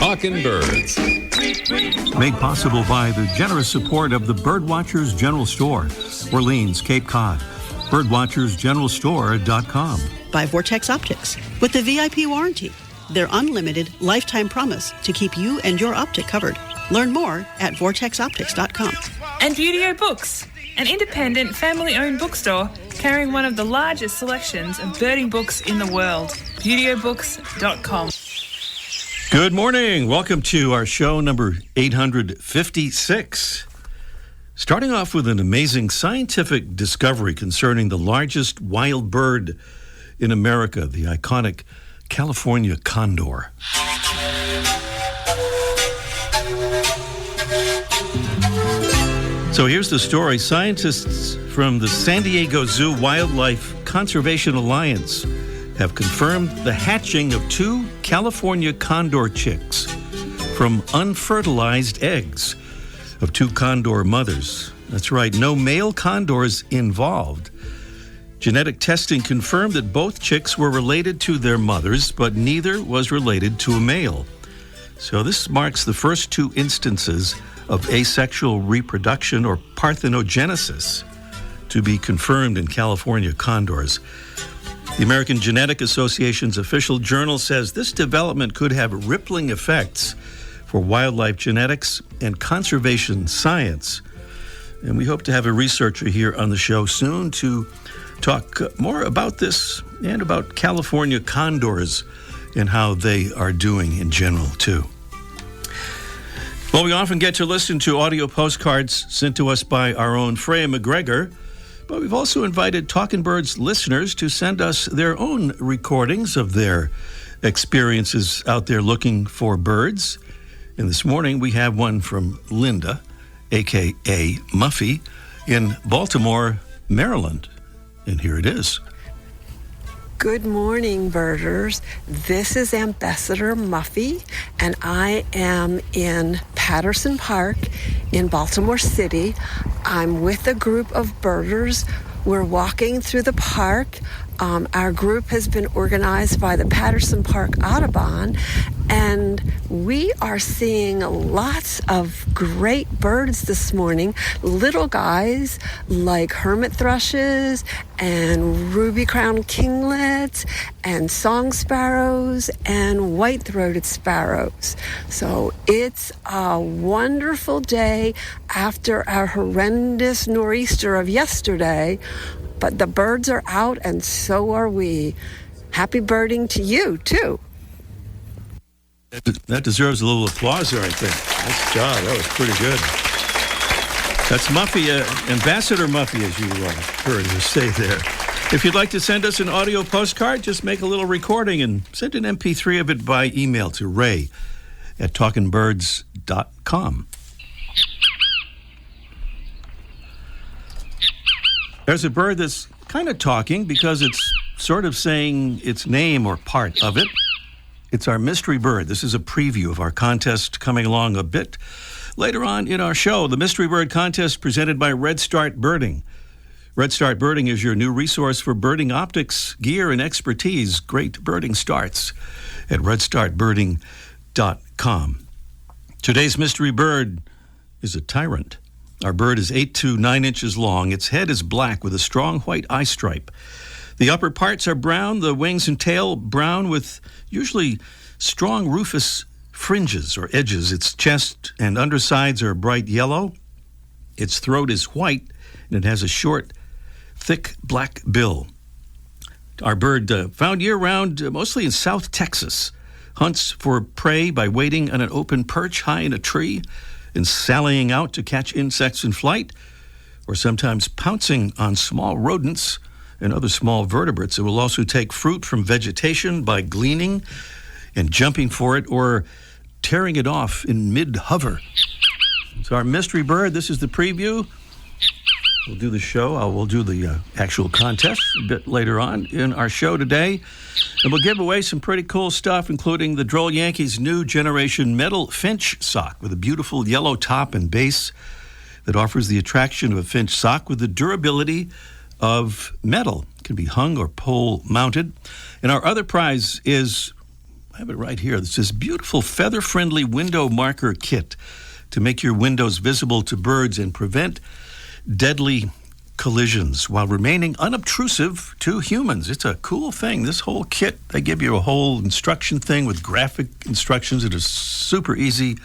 Talking Birds. Made possible by the generous support of the Birdwatchers General Store, Orleans, Cape Cod. Birdwatchersgeneralstore.com. By Vortex Optics with the VIP warranty, their unlimited lifetime promise to keep you and your optic covered. Learn more at vortexoptics.com. And Beautio Books, an independent family-owned bookstore carrying one of the largest selections of birding books in the world. BeautyOBooks.com. Good morning. Welcome to our show number 856. Starting off with an amazing scientific discovery concerning the largest wild bird in America, the iconic California Condor. So here's the story. Scientists from the San Diego Zoo Wildlife Conservation Alliance have confirmed the hatching of 2 California condor chicks from unfertilized eggs of 2 condor mothers. That's right, no male condors involved. Genetic testing confirmed that both chicks were related to their mothers, but neither was related to a male. So this marks the first 2 instances of asexual reproduction or parthenogenesis to be confirmed in California condors. The American Genetic Association's official journal says this development could have rippling effects for wildlife genetics and conservation science. And we hope to have a researcher here on the show soon to talk more about this and about California condors and how they are doing in general, too. Well, we often get to listen to audio postcards sent to us by our own Freya McGregor, but we've also invited Talking Birds listeners to send us their own recordings of their experiences out there looking for birds. And this morning we have one from Linda, a.k.a. Muffy, in Baltimore, Maryland. And here it is. Good morning, birders. This is Ambassador Muffy, and I am in Patterson Park in Baltimore City. I'm with a group of birders. We're walking through the park. Our group has been organized by the Patterson Park Audubon, and we are seeing lots of great birds this morning. Little guys like hermit thrushes and ruby-crowned kinglets and song sparrows and white-throated sparrows. So it's a wonderful day after our horrendous nor'easter of yesterday. But the birds are out, and so are we. Happy birding to you, too. That deserves a little applause there, I think. Nice job. That was pretty good. That's Muffy, Ambassador Muffy, as you heard her say there. If you'd like to send us an audio postcard, just make a little recording and send an MP3 of it by email to ray@talkingbirds.com. There's a bird that's kind of talking because it's sort of saying its name or part of it. It's our mystery bird. This is a preview of our contest coming along a bit later on in our show. The Mystery Bird Contest presented by Red Start Birding. Red Start Birding is your new resource for birding optics, gear, and expertise. Great birding starts at redstartbirding.com. Today's mystery bird is a tyrant. Our bird is 8 to 9 inches long. Its head is black with a strong white eye stripe. The upper parts are brown, the wings and tail brown with usually strong rufous fringes or edges. Its chest and undersides are bright yellow. Its throat is white, and it has a short, thick black bill. Our bird, found year-round, mostly in South Texas, hunts for prey by waiting on an open perch high in a tree and sallying out to catch insects in flight, or sometimes pouncing on small rodents and other small vertebrates. It will also take fruit from vegetation by gleaning and jumping for it or tearing it off in mid-hover. It's our mystery bird. This is the preview. We'll do the show. We'll do the actual contest a bit later on in our show today. And we'll give away some pretty cool stuff, including the Droll Yankees' new generation metal finch sock with a beautiful yellow top and base that offers the attraction of a finch sock with the durability of metal. It can be hung or pole mounted. And our other prize is I have it right here. It's this beautiful feather-friendly window marker kit to make your windows visible to birds and prevent deadly collisions while remaining unobtrusive to humans. It's a cool thing. This whole kit, they give you a whole instruction thing with graphic instructions that are super easy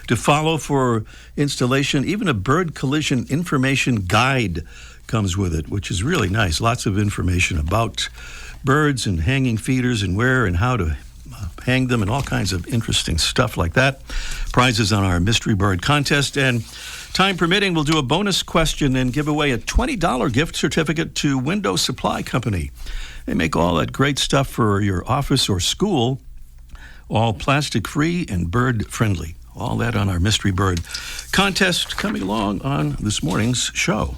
to follow for installation. Even a bird collision information guide comes with it, which is really nice. Lots of information about birds and hanging feeders and where and how to hang them and all kinds of interesting stuff like that. Prizes on our Mystery Bird contest, and time permitting, we'll do a bonus question and give away a $20 gift certificate to Window Supply Company. They make all that great stuff for your office or school, all plastic-free and bird-friendly. All that on our Mystery Bird contest coming along on this morning's show.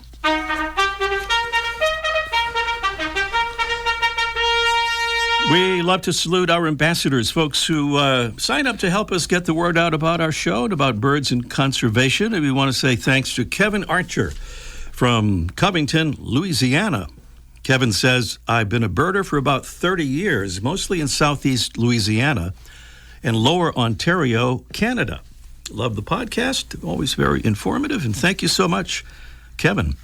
We love to salute our ambassadors, folks who sign up to help us get the word out about our show and about birds and conservation. And we want to say thanks to Kevin Archer from Covington, Louisiana. Kevin says, I've been a birder for about 30 years, mostly in southeast Louisiana and lower Ontario, Canada. Love the podcast, always very informative, and thank you so much, Kevin.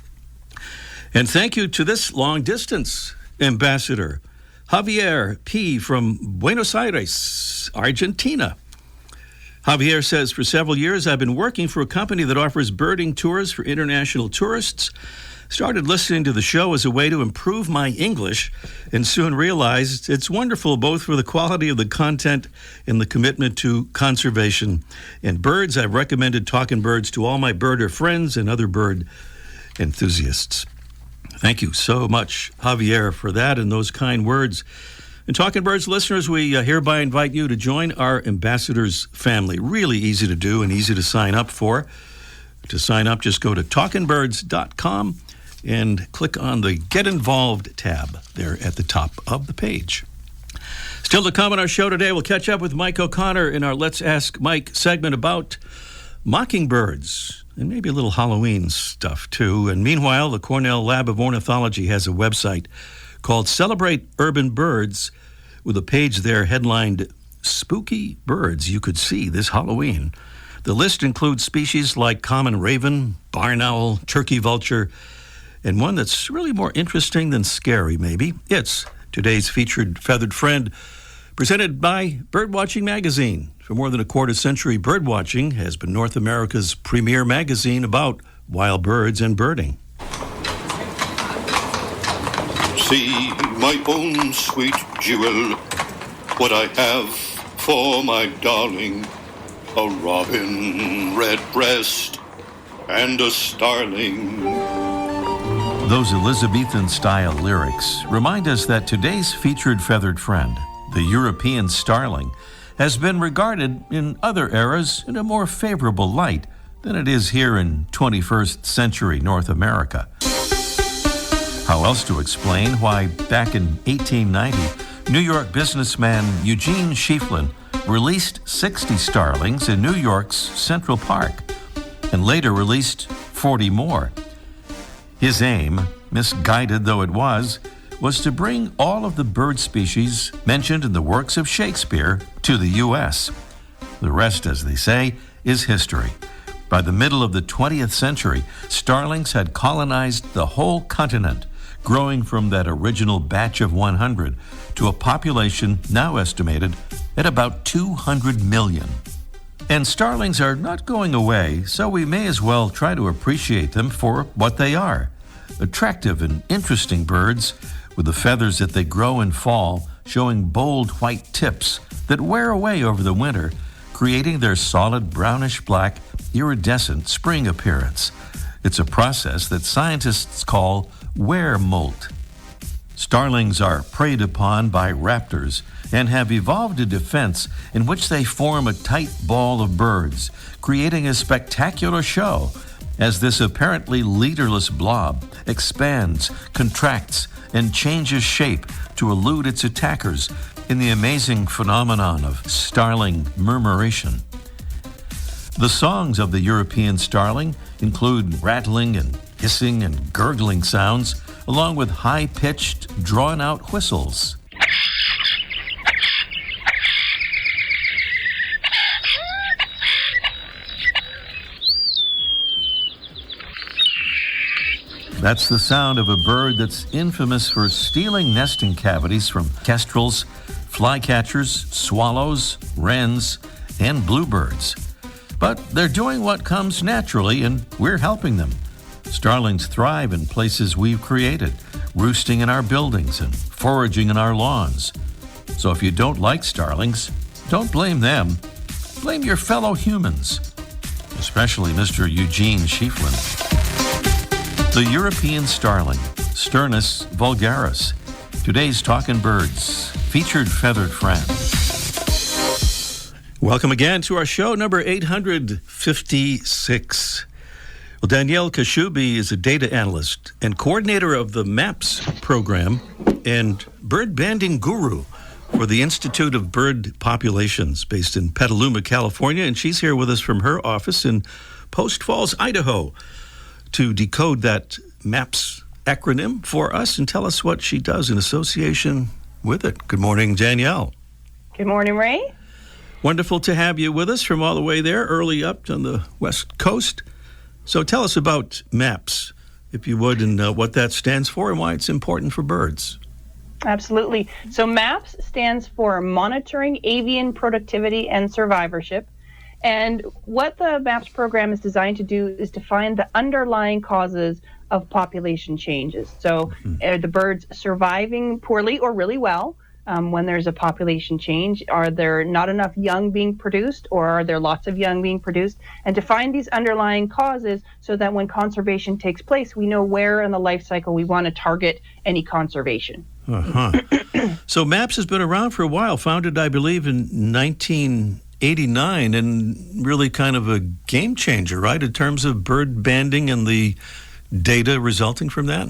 And thank you to this long-distance ambassador, Javier P. from Buenos Aires, Argentina. Javier says, for several years, I've been working for a company that offers birding tours for international tourists. Started listening to the show as a way to improve my English and soon realized it's wonderful both for the quality of the content and the commitment to conservation. And birds, I've recommended Talking Birds to all my birder friends and other bird enthusiasts. Thank you so much, Javier, for that and those kind words. And Talking Birds listeners, we hereby invite you to join our ambassadors family. Really easy to do and easy to sign up for. To sign up, just go to talkingbirds.com and click on the Get Involved tab there at the top of the page. Still to come on our show today, we'll catch up with Mike O'Connor in our Let's Ask Mike segment about mockingbirds and maybe a little Halloween stuff too. And meanwhile, the Cornell Lab of Ornithology has a website called Celebrate Urban Birds with a page there headlined Spooky Birds You Could See This Halloween. The list includes species like common raven, barn owl, turkey vulture, and one that's really more interesting than scary, maybe. It's today's featured feathered friend, presented by Birdwatching Magazine. For more than a quarter century, Birdwatching has been North America's premier magazine about wild birds and birding. See, my own sweet jewel, what I have for my darling, a robin redbreast and a starling. Those Elizabethan-style lyrics remind us that today's featured feathered friend, the European Starling, has been regarded in other eras in a more favorable light than it is here in 21st century North America. How else to explain why back in 1890, New York businessman Eugene Schieffelin released 60 starlings in New York's Central Park and later released 40 more. His aim, misguided though it was to bring all of the bird species mentioned in the works of Shakespeare to the U.S. The rest, as they say, is history. By the middle of the 20th century, starlings had colonized the whole continent, growing from that original batch of 100 to a population now estimated at about 200 million. And starlings are not going away, so we may as well try to appreciate them for what they are. Attractive and interesting birds with the feathers that they grow in fall showing bold white tips that wear away over the winter, creating their solid brownish-black, iridescent spring appearance. It's a process that scientists call wear molt. Starlings are preyed upon by raptors and have evolved a defense in which they form a tight ball of birds, creating a spectacular show as this apparently leaderless blob expands, contracts, and changes shape to elude its attackers in the amazing phenomenon of starling murmuration. The songs of the European starling include rattling and hissing and gurgling sounds, along with high-pitched, drawn-out whistles. That's the sound of a bird that's infamous for stealing nesting cavities from kestrels, flycatchers, swallows, wrens, and bluebirds. But they're doing what comes naturally, and we're helping them. Starlings thrive in places we've created, roosting in our buildings and foraging in our lawns. So if you don't like starlings, don't blame them. Blame your fellow humans, especially Mr. Eugene Schieflin. The European Starling, Sturnus vulgaris, today's Talkin' Birds, featured feathered friend. Welcome again to our show, number 856. Well, Danielle Kaschube is a data analyst and coordinator of the MAPS program and bird banding guru for the Institute of Bird Populations based in Petaluma, California. And she's here with us from her office in Post Falls, Idaho, to decode that MAPS acronym for us and tell us what she does in association with it. Good morning, Danielle. Good morning, Ray. Wonderful to have you with us from all the way there, early up on the West Coast. So tell us about MAPS, if you would, and what that stands for and why it's important for birds. Absolutely. So MAPS stands for Monitoring Avian Productivity and Survivorship. And what the MAPS program is designed to do is to find the underlying causes of population changes. So are the birds surviving poorly or really well when there's a population change? Are there not enough young being produced, or are there lots of young being produced? And to find these underlying causes so that when conservation takes place, we know where in the life cycle we want to target any conservation. So MAPS has been around for a while, founded, I believe, in 1989, and really kind of a game changer, right, in terms of bird banding and the data resulting from that?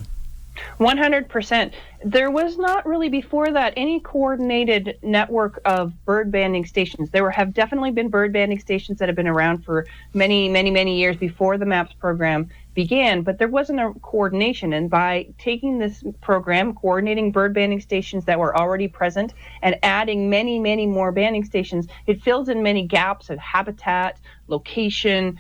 100%. There was not really before that any coordinated network of bird banding stations. There have definitely been bird banding stations that have been around for many, many, many years before the MAPS program began, but there wasn't a coordination. And by taking this program, coordinating bird banding stations that were already present and adding many, many more banding stations, it fills in many gaps of habitat, location,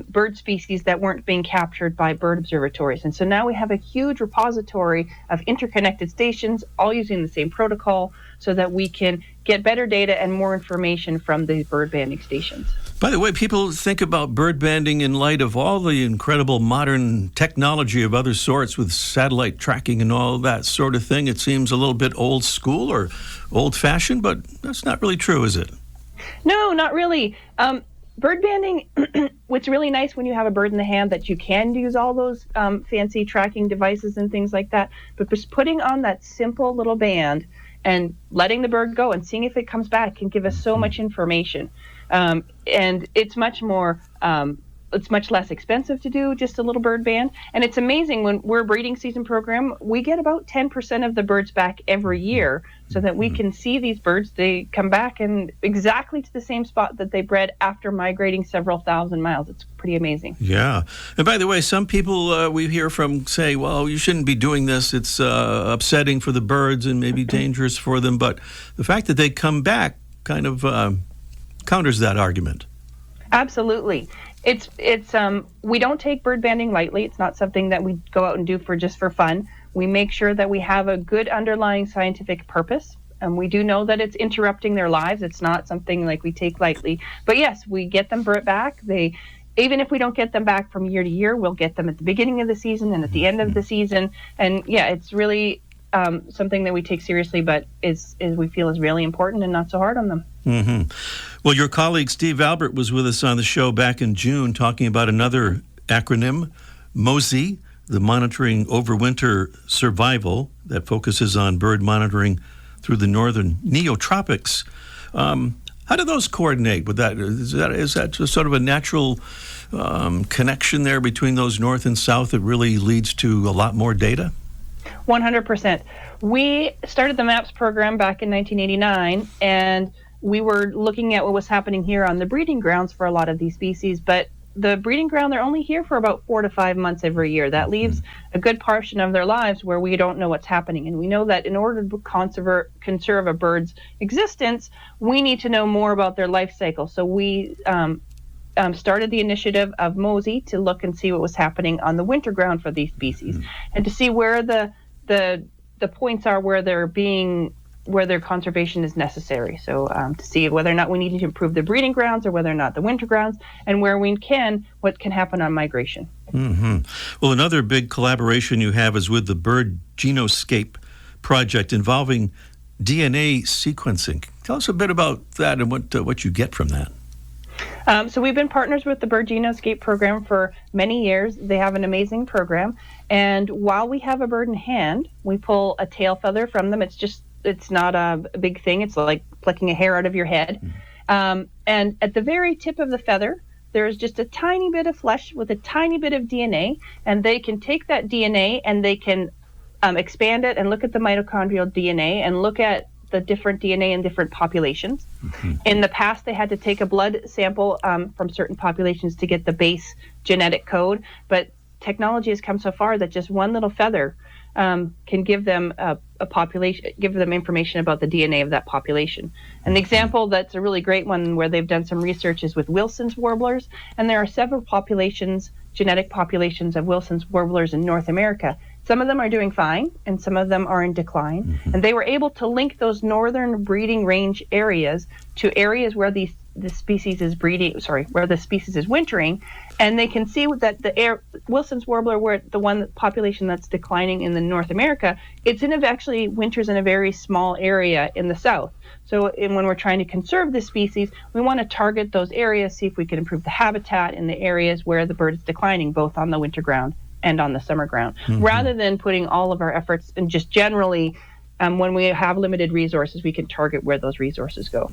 bird species that weren't being captured by bird observatories. And so now we have a huge repository of interconnected stations, all using the same protocol, so that we can get better data and more information from the bird banding stations. By the way, people think about bird banding in light of all the incredible modern technology of other sorts with satellite tracking and all that sort of thing. It seems a little bit old school or old-fashioned, but that's not really true, is it? No, not really. Bird banding, what's really nice when you have a bird in the hand that you can use all those fancy tracking devices and things like that, but just putting on that simple little band and letting the bird go and seeing if it comes back can give us so much information. And it's much more, it's much less expensive to do just a little bird band. And it's amazing when we're a breeding season program, we get about 10% of the birds back every year so that we can see these birds. They come back and exactly to the same spot that they bred after migrating several thousand miles. It's pretty amazing. Yeah. And by the way, some people we hear from say, well, you shouldn't be doing this. It's upsetting for the birds and maybe dangerous for them. But the fact that they come back kind of counters that argument. Absolutely. It's we don't take bird banding lightly. It's not something that we go out and do just for fun. We make sure that we have a good underlying scientific purpose, and we do know that it's interrupting their lives. It's not something like we take lightly. But yes, we get them back. Even if we don't get them back from year to year, we'll get them at the beginning of the season and at the end of the season. And yeah, it's really something that we take seriously, but is we feel is really important and not so hard on them. Mm-hmm. Well, your colleague Steve Albert was with us on the show back in June talking about another acronym, MOSI, the Monitoring Overwinter Survival, that focuses on bird monitoring through the northern neotropics. How do those coordinate with that? Is that just sort of a natural connection there between those north and south that really leads to a lot more data? 100%. We started the MAPS program back in 1989, and we were looking at what was happening here on the breeding grounds for a lot of these species, but the breeding ground, they're only here for about 4 to 5 months every year. That leaves a good portion of their lives where we don't know what's happening. And we know that in order to conserve a bird's existence, we need to know more about their life cycle. So we started the initiative of Mosey to look and see what was happening on the winter ground for these species, and to see where the points are where their conservation is necessary. So to see whether or not we need to improve the breeding grounds or whether or not the winter grounds, and where we can, what can happen on migration. Mm-hmm. Well, another big collaboration you have is with the Bird Genoscape project involving DNA sequencing. Tell us a bit about that and what you get from that. So we've been partners with the Bird Genoscape program for many years. They have an amazing program. And while we have a bird in hand, we pull a tail feather from them. It's not a big thing. It's like plucking a hair out of your head. And at the very tip of the feather, there's just a tiny bit of flesh with a tiny bit of DNA. And they can take that DNA and they can expand it and look at the mitochondrial DNA and look at the different DNA in different populations. In the past, they had to take a blood sample from certain populations to get the base genetic code, but technology has come so far that just one little feather can give them a population, give them information about the DNA of that population. An example that's a really great one where they've done some research is with Wilson's warblers, and there are several populations, genetic populations of Wilson's warblers in North America. Some of them are doing fine, and some of them are in decline. And they were able to link those northern breeding range areas to areas where the species is where the species is wintering, and they can see that the Wilson's warbler, where the one population that's declining in the North America, actually winters in a very small area in the south. So when we're trying to conserve this species, we want to target those areas, see if we can improve the habitat in the areas where the bird is declining, both on the winter ground and on the summer ground, rather than putting all of our efforts and just generally, when we have limited resources, we can target where those resources go.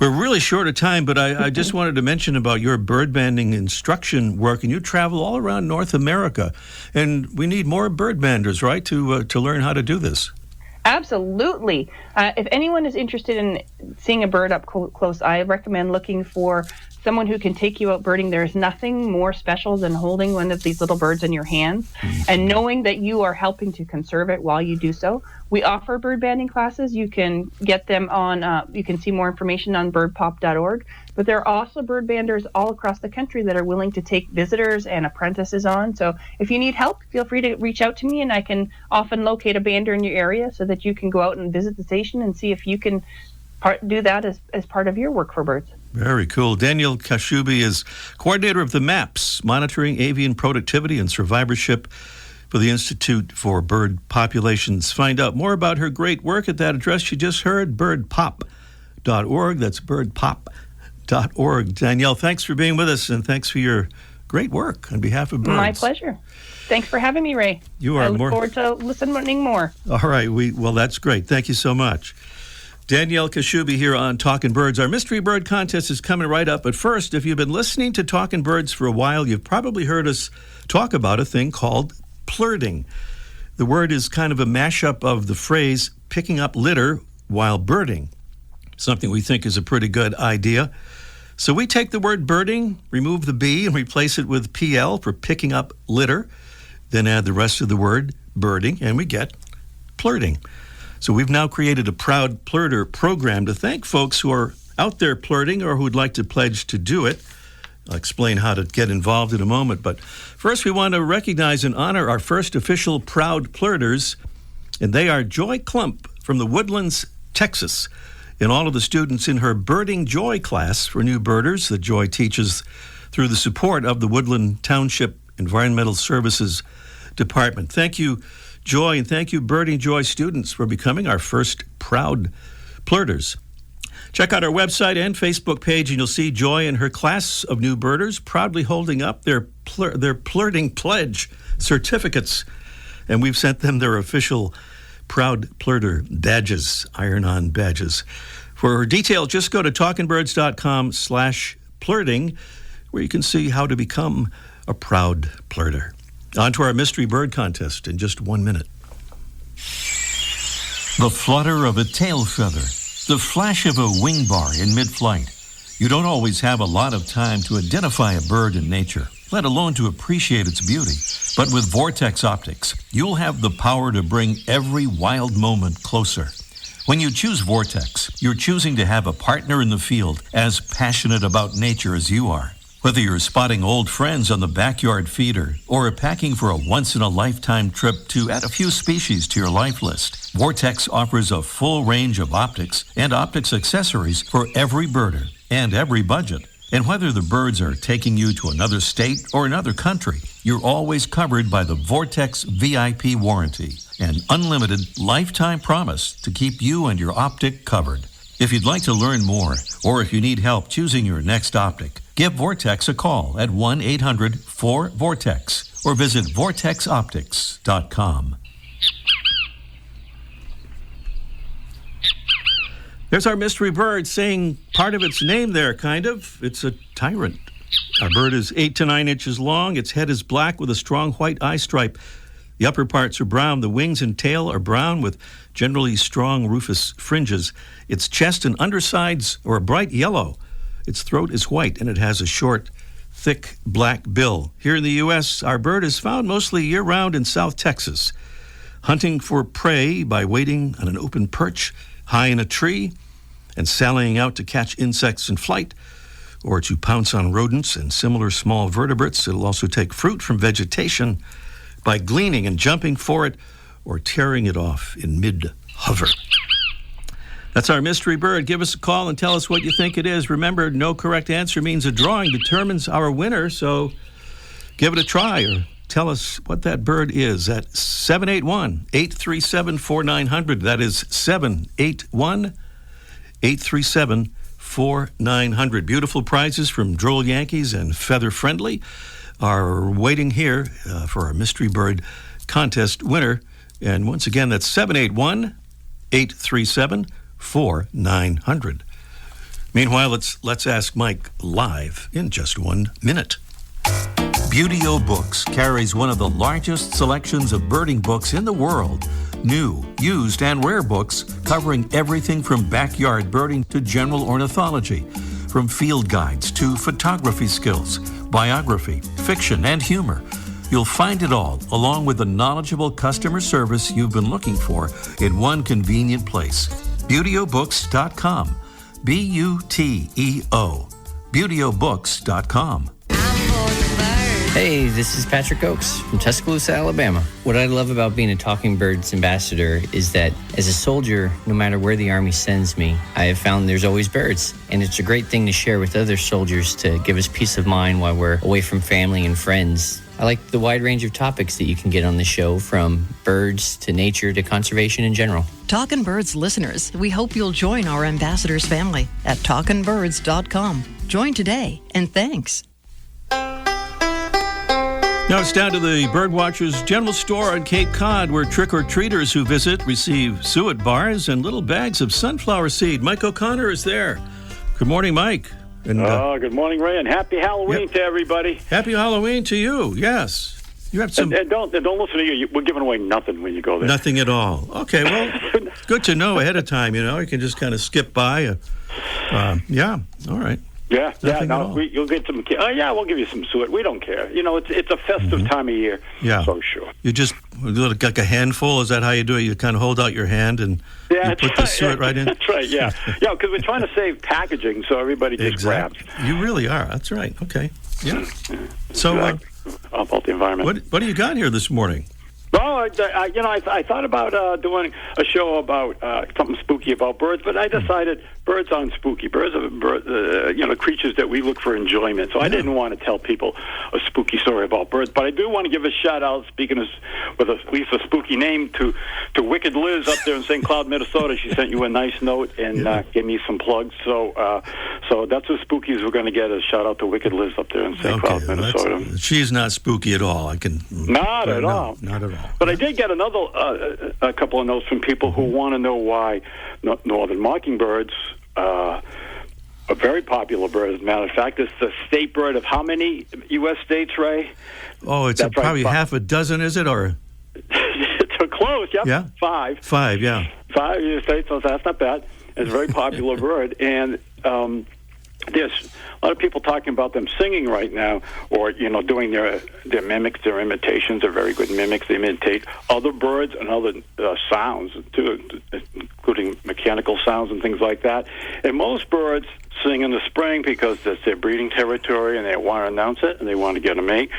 We're really short of time, but I just wanted to mention about your bird banding instruction work, and you travel all around North America, and we need more bird banders, right, to learn how to do this. Absolutely. If anyone is interested in seeing a bird up close, I recommend looking for someone who can take you out birding. There's nothing more special than holding one of these little birds in your hands and knowing that you are helping to conserve it while you do so. We offer bird banding classes. You can get them on, you can see more information on birdpop.org, but there are also bird banders all across the country that are willing to take visitors and apprentices on. So if you need help, feel free to reach out to me, and I can often locate a bander in your area so that you can go out and visit the station and see if you can do that as part of your work for birds. Very cool. Danielle Kaschube is coordinator of the MAPS, Monitoring Avian Productivity and Survivorship for the Institute for Bird Populations. Find out more about her great work at that address you just heard, birdpop.org. That's birdpop.org. Danielle, thanks for being with us, and thanks for your great work on behalf of birds. My pleasure. Thanks for having me, Ray. I look forward to listening more. All right. Well, that's great. Thank you so much. Danielle Kaschube here on Talkin' Birds. Our Mystery Bird Contest is coming right up. But first, if you've been listening to Talkin' Birds for a while, you've probably heard us talk about a thing called plurting. The word is kind of a mashup of the phrase picking up litter while birding, something we think is a pretty good idea. So we take the word birding, remove the B, and replace it with PL for picking up litter, then add the rest of the word birding, and we get plurting. So we've now created a Proud Plurter program to thank folks who are out there plurting or who'd like to pledge to do it. I'll explain how to get involved in a moment. But first, we want to recognize and honor our first official Proud Plurters, and they are Joy Klump from the Woodlands, Texas, and all of the students in her Birding Joy class for new birders that Joy teaches through the support of the Woodland Township Environmental Services Department. Thank you, Joy, and thank you, Birding Joy students, for becoming our first Proud Plurters. Check out our website and Facebook page, and you'll see Joy and her class of new birders proudly holding up their Plurting Pledge certificates, and we've sent them their official Proud Plurter badges, iron-on badges. For details, just go to talkingbirds.com/plurting, where you can see how to become a Proud Plurter. On to our Mystery Bird Contest in just 1 minute. The flutter of a tail feather, the flash of a wing bar in mid-flight. You don't always have a lot of time to identify a bird in nature, let alone to appreciate its beauty. But with Vortex Optics, you'll have the power to bring every wild moment closer. When you choose Vortex, you're choosing to have a partner in the field as passionate about nature as you are. Whether you're spotting old friends on the backyard feeder or packing for a once-in-a-lifetime trip to add a few species to your life list, Vortex offers a full range of optics and optics accessories for every birder and every budget. And whether the birds are taking you to another state or another country, you're always covered by the Vortex VIP warranty, an unlimited lifetime promise to keep you and your optic covered. If you'd like to learn more, or if you need help choosing your next optic, give Vortex a call at 1-800-4VORTEX or visit vortexoptics.com. There's our mystery bird saying part of its name there, kind of. It's a tyrant. Our bird is 8 to 9 inches long. Its head is black with a strong white eye stripe. The upper parts are brown. The wings and tail are brown with generally strong rufous fringes. Its chest and undersides are a bright yellow. Its throat is white, and it has a short, thick black bill. Here in the U.S., our bird is found mostly year-round in South Texas, hunting for prey by waiting on an open perch high in a tree and sallying out to catch insects in flight or to pounce on rodents and similar small vertebrates. It'll also take fruit from vegetation by gleaning and jumping for it or tearing it off in mid-hover. That's our mystery bird. Give us a call and tell us what you think it is. Remember, no correct answer means a drawing determines our winner, so give it a try or tell us what that bird is at 781-837-4900. That is 781-837-4900. Beautiful prizes from Droll Yankees and Feather Friendly are waiting here for our mystery bird contest winner. And once again, that's 781-837-4900. Meanwhile, let's ask Mike live in just 1 minute. Beautyo Books carries one of the largest selections of birding books in the world. New, used, and rare books covering everything from backyard birding to general ornithology, from field guides to photography skills, biography, fiction, and humor. You'll find it all, along with the knowledgeable customer service you've been looking for in one convenient place. BeautyOBooks.com. B-U-T-E-O. BeautyOBooks.com. Hey, this is Patrick Oakes from Tuscaloosa, Alabama. What I love about being a Talking Birds ambassador is that as a soldier, no matter where the Army sends me, I have found there's always birds. And it's a great thing to share with other soldiers to give us peace of mind while we're away from family and friends. I like the wide range of topics that you can get on the show, from birds to nature to conservation in general. Talkin' Birds listeners, we hope you'll join our ambassadors family at talkinbirds.com. Join today, and thanks. Now it's down to the Birdwatchers General Store on Cape Cod, where trick-or-treaters who visit receive suet bars and little bags of sunflower seed. Mike O'Connor is there. Good morning, Mike. And, good morning, Ray, and happy Halloween to everybody. Happy Halloween to you, yes. You have some... And don't listen to you. We're giving away nothing when you go there. Nothing at all. Okay, well, good to know ahead of time, you know. You can just kind of skip by. Yeah, all right. Yeah, you'll get some. We'll give you some suet. We don't care. You know, it's a festive time of year. Yeah, so sure. You just like a handful. Is that how you do it? You kind of hold out your hand and you put the suet right in. That's right. Yeah, yeah. Because we're trying to save packaging, so everybody just grabs. You really are. That's right. Okay. Yeah. So, about the environment. What do you got here this morning? Well, I thought about doing a show about something spooky about birds, but I decided birds aren't spooky. Birds are creatures that we look for enjoyment. So I didn't want to tell people a spooky story about birds, but I do want to give a shout out, speaking with at least a spooky name, to Wicked Liz up there in St. Cloud, Minnesota. She sent you a nice note and gave me some plugs. So that's as spooky as we're going to get. A shout out to Wicked Liz up there in St. Cloud, Minnesota. She's not spooky at all. Not at all. Not at all. But I did get a couple of notes from people who want to know why Northern Mockingbirds, a very popular bird, as a matter of fact, it's the state bird of how many U.S. states, Ray? Oh, it's probably half a dozen, is it? Or it's close, yep. Yeah? 5. 5, yeah. 5 U.S. states, so that's not bad. It's a very popular bird, and there's a lot of people talking about them singing right now, or doing their mimics, their imitations. They're very good mimics. They imitate other birds and other sounds too, including mechanical sounds and things like that. And most birds sing in the spring because that's their breeding territory, and they want to announce it, and they want to get a mate.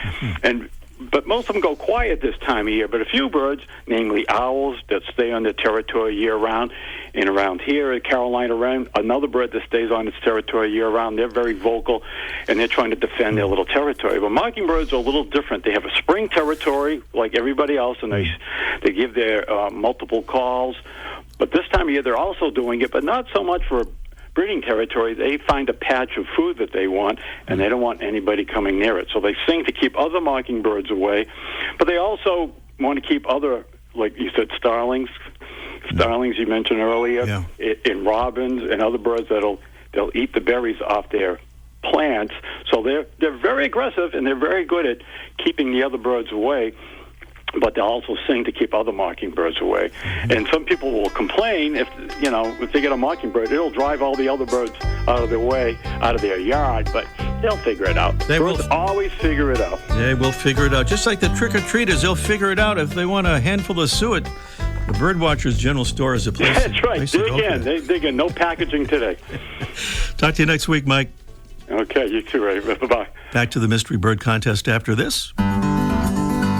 But most of them go quiet this time of year. But a few birds, namely owls, that stay on their territory year-round. And around here in Carolina, another bird that stays on its territory year-round, they're very vocal, and they're trying to defend their little territory. But mockingbirds are a little different. They have a spring territory like everybody else, and they give their multiple calls. But this time of year, they're also doing it, but not so much for breeding territory. They find a patch of food that they want, and they don't want anybody coming near it. So they sing to keep other mockingbirds away, but they also want to keep other, like you said, starlings you mentioned earlier, in robins and other birds they'll eat the berries off their plants. So they're very aggressive, and they're very good at keeping the other birds away. But they also sing to keep other mockingbirds away. And some people will complain if they get a mockingbird, it'll drive all the other birds out of their way, out of their yard. But they'll figure it out. Birds always figure it out. They will figure it out. Just like the trick-or-treaters, they'll figure it out. If they want a handful of suet, the Birdwatchers General Store is a place. That's right. Dig in. No packaging today. Talk to you next week, Mike. Okay, you too, Ray. Bye-bye. Back to the Mystery Bird Contest after this.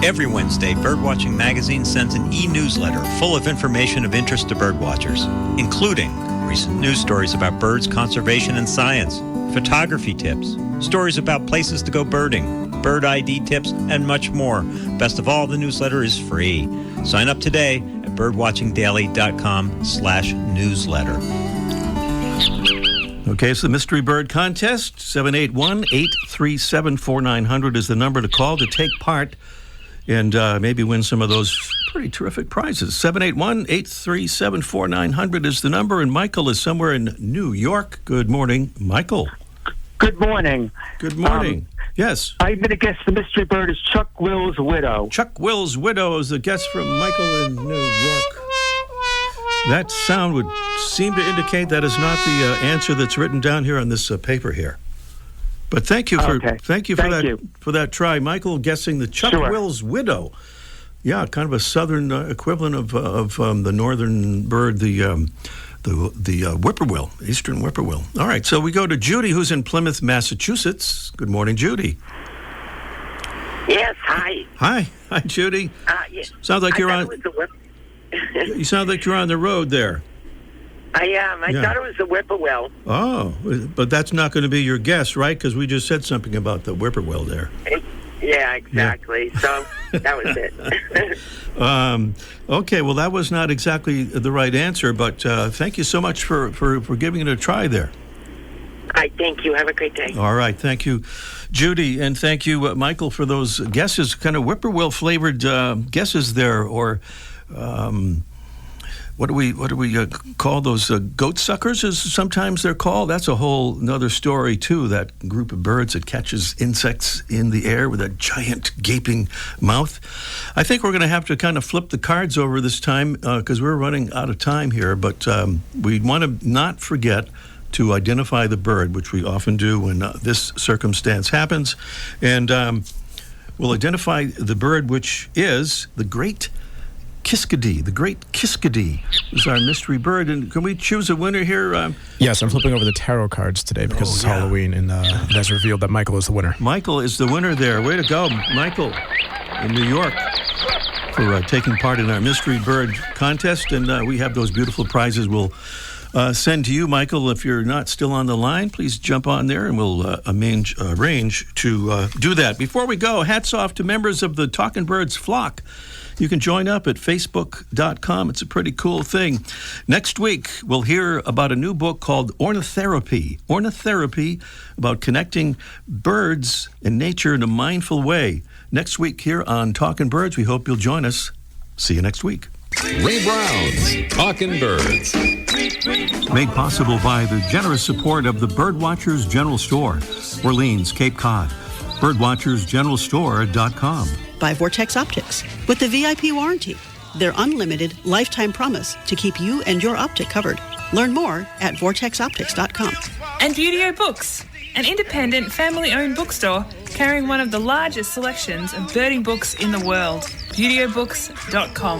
Every Wednesday, Birdwatching Magazine sends an e-newsletter full of information of interest to birdwatchers, including recent news stories about birds, conservation, and science, photography tips, stories about places to go birding, bird ID tips, and much more. Best of all, the newsletter is free. Sign up today at birdwatchingdaily.com/newsletter. Okay, it's the Mystery Bird Contest. 781-837-4900 is the number to call to take part and maybe win some of those pretty terrific prizes. 781-837-4900 is the number, and Michael is somewhere in New York. Good morning, Michael. Good morning. Good morning. Yes. I'm going to guess the mystery bird is Chuck Will's widow. Chuck Will's widow is the guess from Michael in New York. That sound would seem to indicate that is not the answer that's written down here on this paper here. But thank you for that try, Michael. Guessing the Chuck Will's widow. Yeah, kind of a southern equivalent of the northern bird, the whippoorwill, eastern whippoorwill. All right, so we go to Judy, who's in Plymouth, Massachusetts. Good morning, Judy. Yes, hi. Hi, Judy. Yes. Sounds like you're on. You sound like you're on the road there. I am. I thought it was the whippoorwill. Oh, but that's not going to be your guess, right? Because we just said something about the whippoorwill there. Yeah, exactly. Yeah. So that was it. Okay, well, that was not exactly the right answer, but thank you so much for giving it a try there. I thank you. Have a great day. All right, thank you, Judy, and thank you, Michael, for those guesses, kind of whippoorwill-flavored guesses there, or... What do we call those goat suckers, as sometimes they're called? That's a whole another story, too, that group of birds that catches insects in the air with a giant gaping mouth. I think we're going to have to kind of flip the cards over this time because we're running out of time here, but we want to not forget to identify the bird, which we often do when this circumstance happens. And we'll identify the bird, which is the great Kiskadee. The great Kiskadee is our mystery bird. And can we choose a winner here? Yes, I'm flipping over the tarot cards today because it's Halloween, and it has revealed that Michael is the winner. Michael is the winner there. Way to go, Michael, in New York, for taking part in our mystery bird contest. And we have those beautiful prizes we'll send to you, Michael. If you're not still on the line, please jump on there, and we'll arrange to do that. Before we go, hats off to members of the Talking Birds flock. You can join up at facebook.com. It's a pretty cool thing. Next week, we'll hear about a new book called Ornithotherapy. Ornithotherapy, about connecting birds and nature in a mindful way. Next week here on Talking Birds, we hope you'll join us. See you next week. Ray Brown's Talking Birds. Made possible by the generous support of the Birdwatchers General Store, Orleans, Cape Cod. Birdwatchersgeneralstore.com. By Vortex Optics. With the VIP warranty, their unlimited lifetime promise to keep you and your optic covered. Learn more at vortexoptics.com. And Beautyo Books, an independent family-owned bookstore carrying one of the largest selections of birding books in the world. BeautyOBooks.com.